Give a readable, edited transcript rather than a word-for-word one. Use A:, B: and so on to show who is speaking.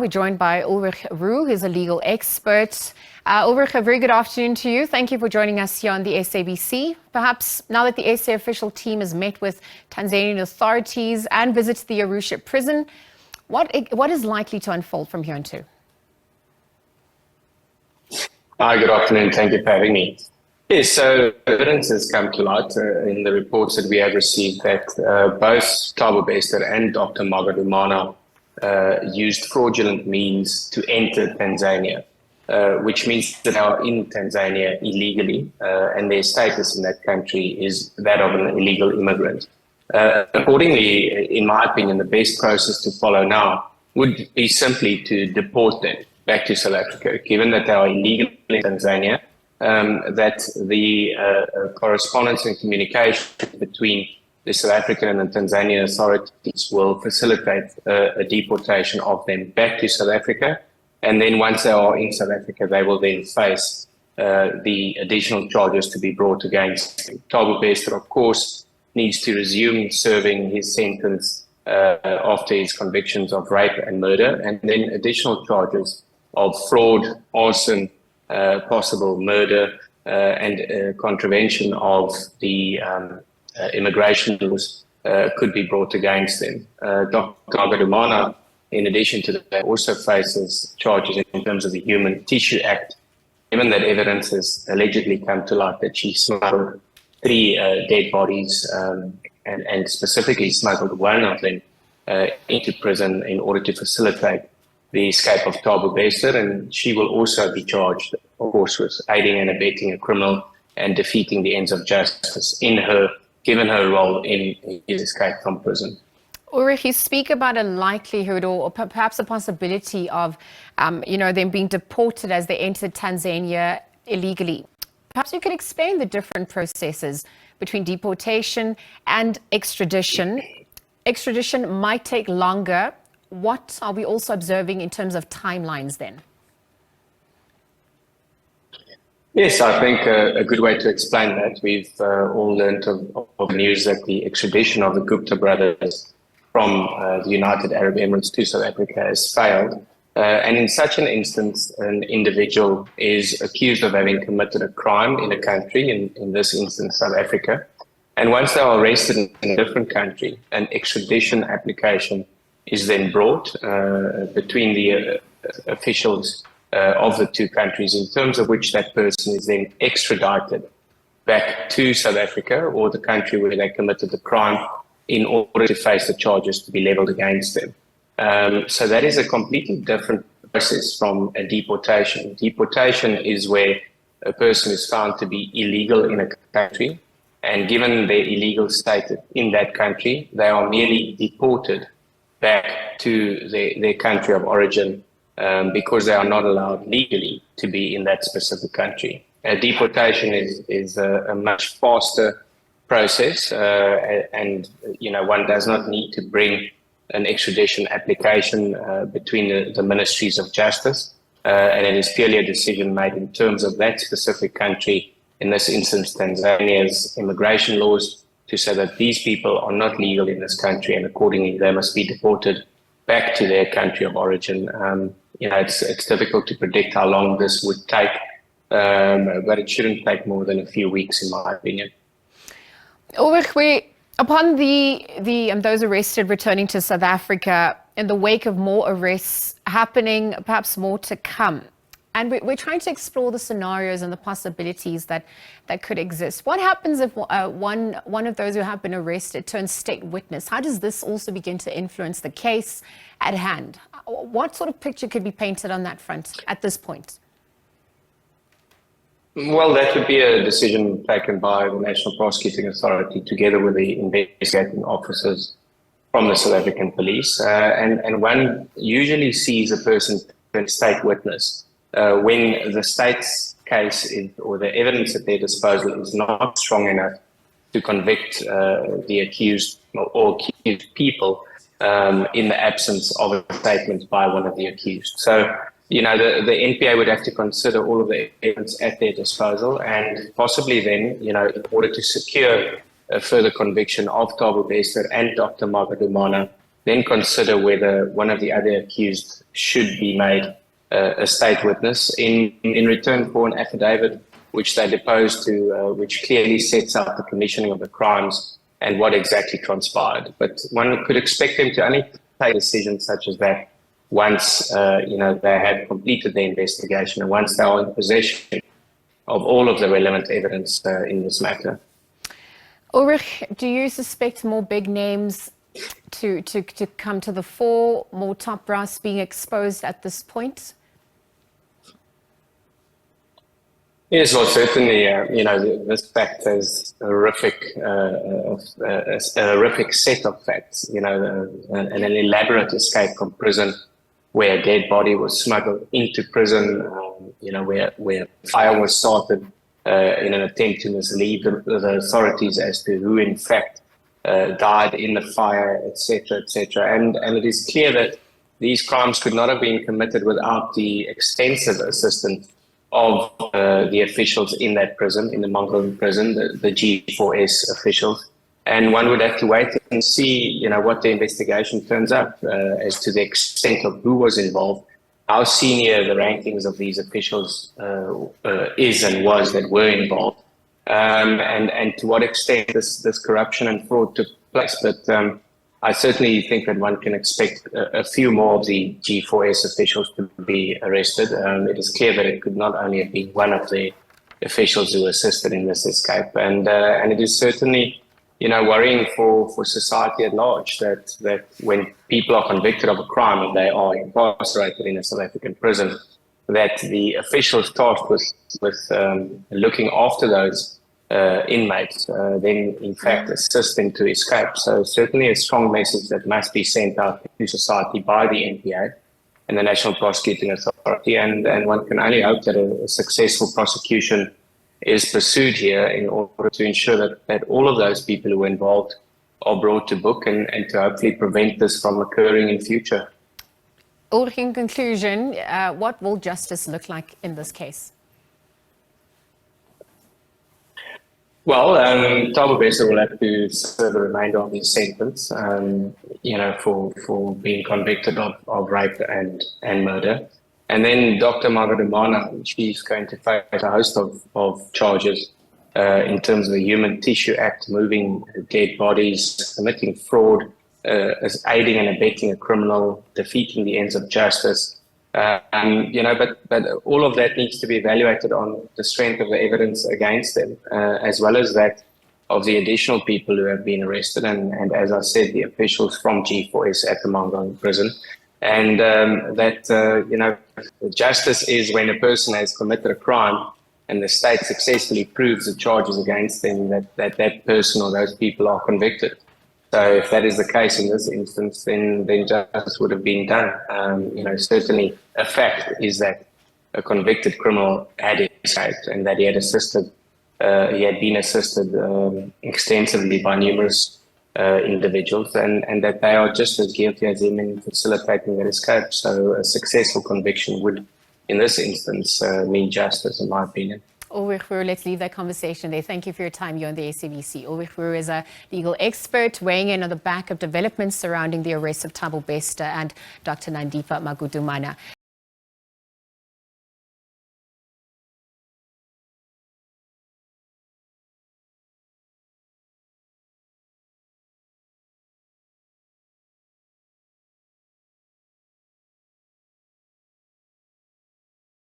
A: We're joined by Ulrich Roux, who's a legal expert. Ulrich, a very good afternoon to you. Thank you for joining us here on the SABC. Perhaps now that the SA official team has met with Tanzanian authorities and visited the Arusha prison, what is likely to unfold from here on to?
B: Hi, good afternoon. Thank you for having me. Yes, so evidence has come to light in the reports that we have received that both Thabo Bester and Dr. Magadumana used fraudulent means to enter Tanzania, which means that they are in Tanzania illegally, and their status in that country is that of an illegal immigrant. Accordingly, in my opinion, the best process to follow now would be simply to deport them back to South Africa, given that they are illegal in Tanzania, that the correspondence and communication between the South African and the Tanzanian authorities will facilitate a deportation of them back to South Africa. And then once they are in South Africa, they will then face the additional charges to be brought against them. Thabo Bester, of course, needs to resume serving his sentence after his convictions of rape and murder, and then additional charges of fraud, arson, possible murder, and contravention of the immigration laws could be brought against them. Dr. Magadumana, in addition to that, also faces charges in terms of the Human Tissue Act, given that evidence has allegedly come to light that she smuggled 3 dead bodies and specifically smuggled one of them into prison in order to facilitate the escape of Thabo Bester, and she will also be charged, of course, with aiding and abetting a criminal and defeating the ends of justice given her role in his escape from prison.
A: Ulrich, you speak about a likelihood or perhaps a possibility of, them being deported as they entered Tanzania illegally. Perhaps you could explain the different processes between deportation and extradition. Extradition might take longer. What are we also observing in terms of timelines then?
B: Yes, I think a good way to explain that, we've all learned of news that the extradition of the Gupta brothers from the United Arab Emirates to South Africa has failed. And in such an instance, an individual is accused of having committed a crime in a country, in this instance, South Africa. And once they are arrested in a different country, an extradition application is then brought between the officials of the 2 countries, in terms of which that person is then extradited back to South Africa or the country where they committed the crime in order to face the charges to be leveled against them. So that is a completely different process from a deportation. Deportation is where a person is found to be illegal in a country, and given their illegal status in that country, they are merely deported back to their country of origin because they are not allowed legally to be in that specific country. Deportation is a much faster process, and one does not need to bring an extradition application between the ministries of justice, and it is purely a decision made in terms of that specific country, in this instance Tanzania's immigration laws, to say that these people are not legal in this country and accordingly they must be deported back to their country of origin. It's difficult to predict how long this would take, but it shouldn't take more than a few weeks, in my opinion.
A: Ulrich, upon those arrested returning to South Africa, in the wake of more arrests happening, perhaps more to come, and we're trying to explore the scenarios and the possibilities that could exist. What happens if one of those who have been arrested turns state witness? How does this also begin to influence the case at hand? What sort of picture could be painted on that front at this point?
B: Well, that would be a decision taken by the National Prosecuting Authority together with the investigating officers from the South African police. And one usually sees a person turn state witness when the state's case or the evidence at their disposal is not strong enough to convict the accused or accused people in the absence of a statement by one of the accused. So, the NPA would have to consider all of the evidence at their disposal, and possibly then, in order to secure a further conviction of Thabo Bester and Dr. Magadumana, then consider whether one of the other accused should be made a state witness in return for an affidavit which they deposed to, which clearly sets out the commissioning of the crimes and what exactly transpired. But one could expect them to only take decisions such as that once they had completed their investigation and once they are in possession of all of the relevant evidence in this matter.
A: Ulrich, do you suspect more big names to come to the fore, more top brass being exposed at this point?
B: Yes, well, certainly, this fact is a horrific set of facts, an elaborate escape from prison where a dead body was smuggled into prison, where fire was started in an attempt to mislead the authorities as to who in fact died in the fire, etc., etc. And it is clear that these crimes could not have been committed without the extensive assistance of the officials in that prison, in the Mongolia prison, the G4S officials. And one would have to wait and see, what the investigation turns up as to the extent of who was involved, how senior the rankings of these officials is and was that were involved, and to what extent this corruption and fraud took place. But I certainly think that one can expect a few more of the G4S officials to be arrested. It is clear that it could not only have been one of the officials who assisted in this escape, and it is certainly, worrying for society at large that when people are convicted of a crime and they are incarcerated in a South African prison, that the officials tasked with looking after those inmates then in fact assist them to escape. So certainly a strong message that must be sent out to society by the NPA and the National Prosecuting Authority, and one can only hope that a successful prosecution is pursued here in order to ensure that all of those people who were involved are brought to book and to hopefully prevent this from occurring in future.
A: Ulrich, in conclusion, what will justice look like in this case?
B: Well, Thabo Bester will have to serve the remainder of his sentence, for being convicted of rape and murder. And then Dr. Magadumana, she's going to face a host of charges in terms of the Human Tissue Act, moving dead bodies, committing fraud, as aiding and abetting a criminal, defeating the ends of justice. But all of that needs to be evaluated on the strength of the evidence against them, as well as that of the additional people who have been arrested, and as I said, the officials from G4S at the Mongolia prison. And justice is when a person has committed a crime and the state successfully proves the charges against them, that person or those people are convicted. So if that is the case in this instance, then justice would have been done. Certainly a fact is that a convicted criminal had escaped and that he had been assisted extensively by numerous individuals, and that they are just as guilty as him in facilitating that escape. So a successful conviction would, in this instance, mean justice, in my opinion.
A: Ulrich Roux, let's leave that conversation there. Thank you for your time here on the SABC. Ulrich Roux is a legal expert weighing in on the back of developments surrounding the arrest of Thabo Bester and Dr. Nandipa Magudumana.